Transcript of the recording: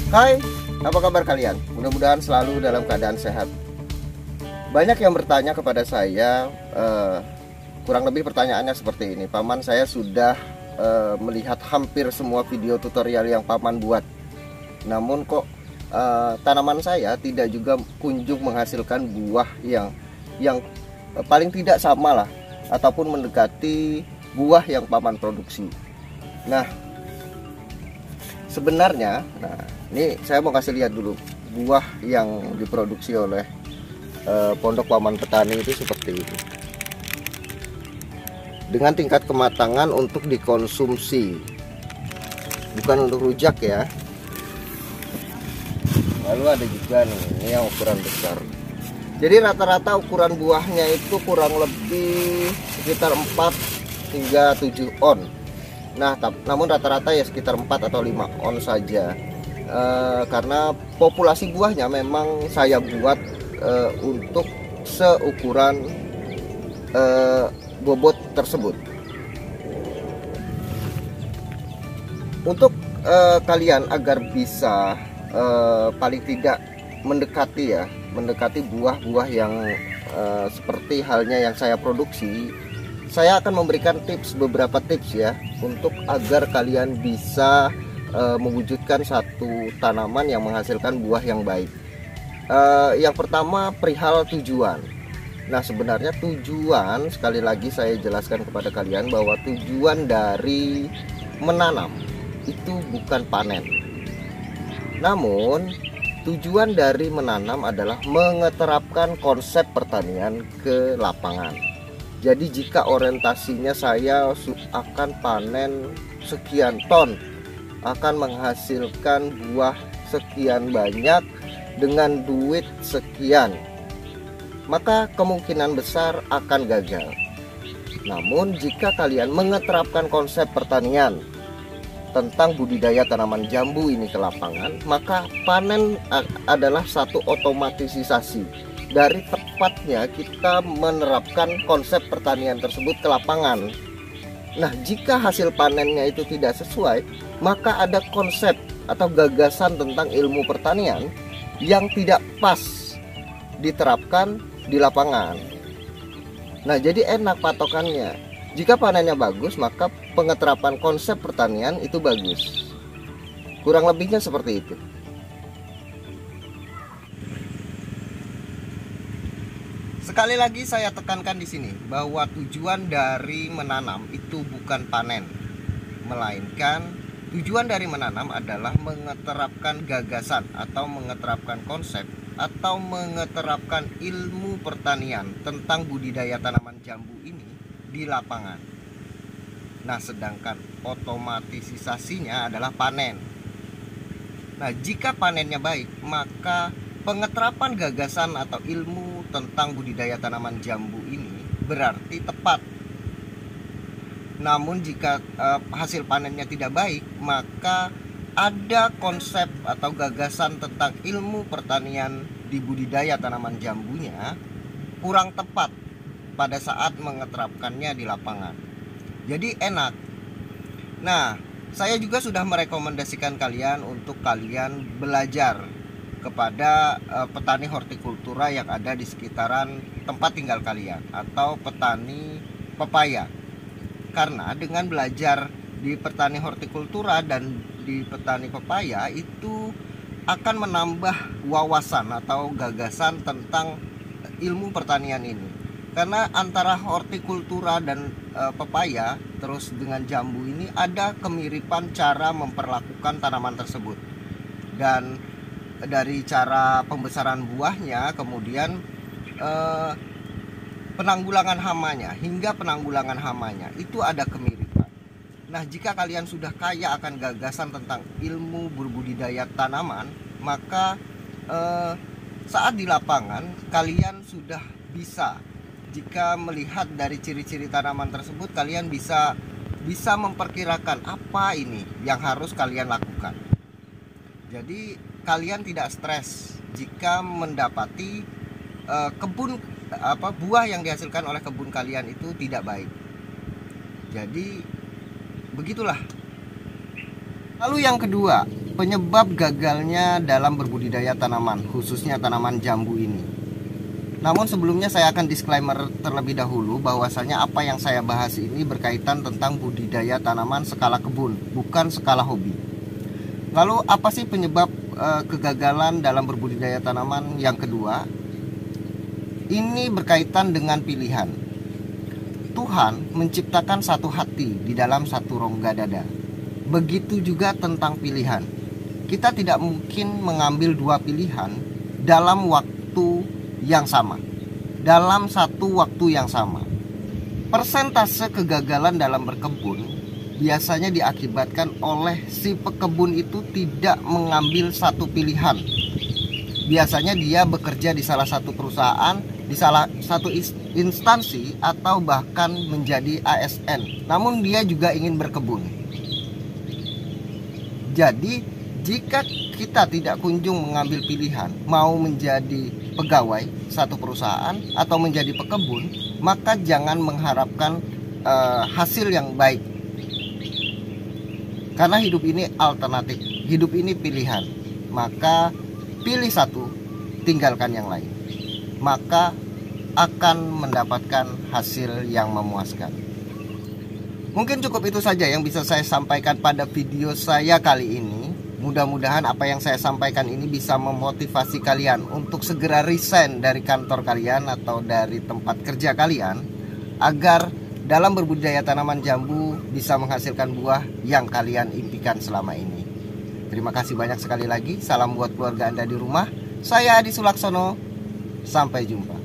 Hai, apa kabar kalian? Mudah-mudahan selalu dalam keadaan sehat. Banyak yang bertanya kepada saya, kurang lebih pertanyaannya seperti ini. Paman, saya sudah melihat hampir semua video tutorial yang Paman buat. Namun kok tanaman saya tidak juga kunjung menghasilkan buah yang paling tidak sama lah, ataupun mendekati buah yang Paman produksi. Nah, sebenarnya, ini saya mau kasih lihat dulu buah yang diproduksi oleh Pondok Paman Petani itu seperti ini, dengan tingkat kematangan untuk dikonsumsi, bukan untuk rujak ya. Lalu ada juga nih, ini yang ukuran besar. Jadi rata-rata ukuran buahnya itu kurang lebih sekitar 4 hingga 7 on. Nah, namun rata-rata ya sekitar 4 atau 5 on saja. Karena populasi buahnya memang saya buat untuk seukuran bobot tersebut. Untuk kalian agar bisa paling tidak mendekati buah-buah yang seperti halnya yang saya produksi, saya akan memberikan beberapa tips ya, untuk agar kalian bisa mewujudkan satu tanaman yang menghasilkan buah yang baik. Yang pertama, perihal tujuan. Nah, sebenarnya tujuan, sekali lagi saya jelaskan kepada kalian bahwa tujuan dari menanam itu bukan panen. Namun tujuan dari menanam adalah mengeterapkan konsep pertanian ke lapangan. Jadi jika orientasinya saya akan panen sekian ton, akan menghasilkan buah sekian banyak dengan duit sekian, maka kemungkinan besar akan gagal. Namun jika kalian mengeterapkan konsep pertanian tentang budidaya tanaman jambu ini ke lapangan, maka panen adalah satu otomatisasi dari tepatnya kita menerapkan konsep pertanian tersebut ke lapangan. Nah, jika hasil panennya itu tidak sesuai, maka ada konsep atau gagasan tentang ilmu pertanian yang tidak pas diterapkan di lapangan. Nah, jadi enak patokannya. Jika panennya bagus, maka pengeterapan konsep pertanian itu bagus. Kurang lebihnya seperti itu. Sekali lagi saya tekankan di sini bahwa tujuan dari menanam itu bukan panen, melainkan tujuan dari menanam adalah mengeterapkan gagasan atau mengeterapkan konsep atau mengeterapkan ilmu pertanian tentang budidaya tanaman jambu ini di lapangan. Nah, sedangkan otomatisasinya adalah panen. Nah, jika panennya baik, maka pengeterapan gagasan atau ilmu tentang budidaya tanaman jambu ini berarti tepat. Namun jika hasil panennya tidak baik, maka ada konsep atau gagasan tentang ilmu pertanian di budidaya tanaman jambunya kurang tepat pada saat mengeterapkannya di lapangan. Jadi enak. Nah, saya juga sudah merekomendasikan kalian untuk kalian belajar kepada petani hortikultura yang ada di sekitaran tempat tinggal kalian, atau petani pepaya. Karena dengan belajar di petani hortikultura dan di petani pepaya itu akan menambah wawasan atau gagasan tentang ilmu pertanian ini. Karena antara hortikultura dan pepaya terus dengan jambu ini ada kemiripan cara memperlakukan tanaman tersebut. Dan dari cara pembesaran buahnya, kemudian penanggulangan hamanya hingga penanggulangan hamanya itu ada kemiripan. Nah, jika kalian sudah kaya akan gagasan tentang ilmu berbudidaya tanaman, maka saat di lapangan kalian sudah bisa, jika melihat dari ciri-ciri tanaman tersebut, kalian bisa memperkirakan apa ini yang harus kalian lakukan. Jadi kalian tidak stres jika mendapati buah yang dihasilkan oleh kebun kalian itu tidak baik. Jadi begitulah. Lalu yang kedua, penyebab gagalnya dalam berbudidaya tanaman, khususnya tanaman jambu ini. Namun sebelumnya saya akan disclaimer terlebih dahulu bahwasanya apa yang saya bahas ini berkaitan tentang budidaya tanaman skala kebun, bukan skala hobi. Lalu apa sih penyebab kegagalan dalam berbudidaya tanaman yang kedua? Ini berkaitan dengan pilihan. Tuhan menciptakan satu hati di dalam satu rongga dada. Begitu juga tentang pilihan. Kita tidak mungkin mengambil dua pilihan dalam waktu yang sama, dalam satu waktu yang sama. Persentase kegagalan dalam berkebun biasanya diakibatkan oleh si pekebun itu tidak mengambil satu pilihan. Biasanya dia bekerja di salah satu perusahaan, di salah satu instansi, atau bahkan menjadi ASN. Namun dia juga ingin berkebun. Jadi jika kita tidak kunjung mengambil pilihan, mau menjadi pegawai satu perusahaan atau menjadi pekebun, maka jangan mengharapkan hasil yang baik. Karena hidup ini alternatif, hidup ini pilihan. Maka pilih satu, tinggalkan yang lain. Maka akan mendapatkan hasil yang memuaskan. Mungkin cukup itu saja yang bisa saya sampaikan pada video saya kali ini. Mudah-mudahan apa yang saya sampaikan ini bisa memotivasi kalian untuk segera resign dari kantor kalian atau dari tempat kerja kalian, agar dalam berbudidaya tanaman jambu bisa menghasilkan buah yang kalian impikan selama ini. Terima kasih banyak sekali lagi. Salam buat keluarga Anda di rumah. Saya Adi Sulaksono. Sampai jumpa.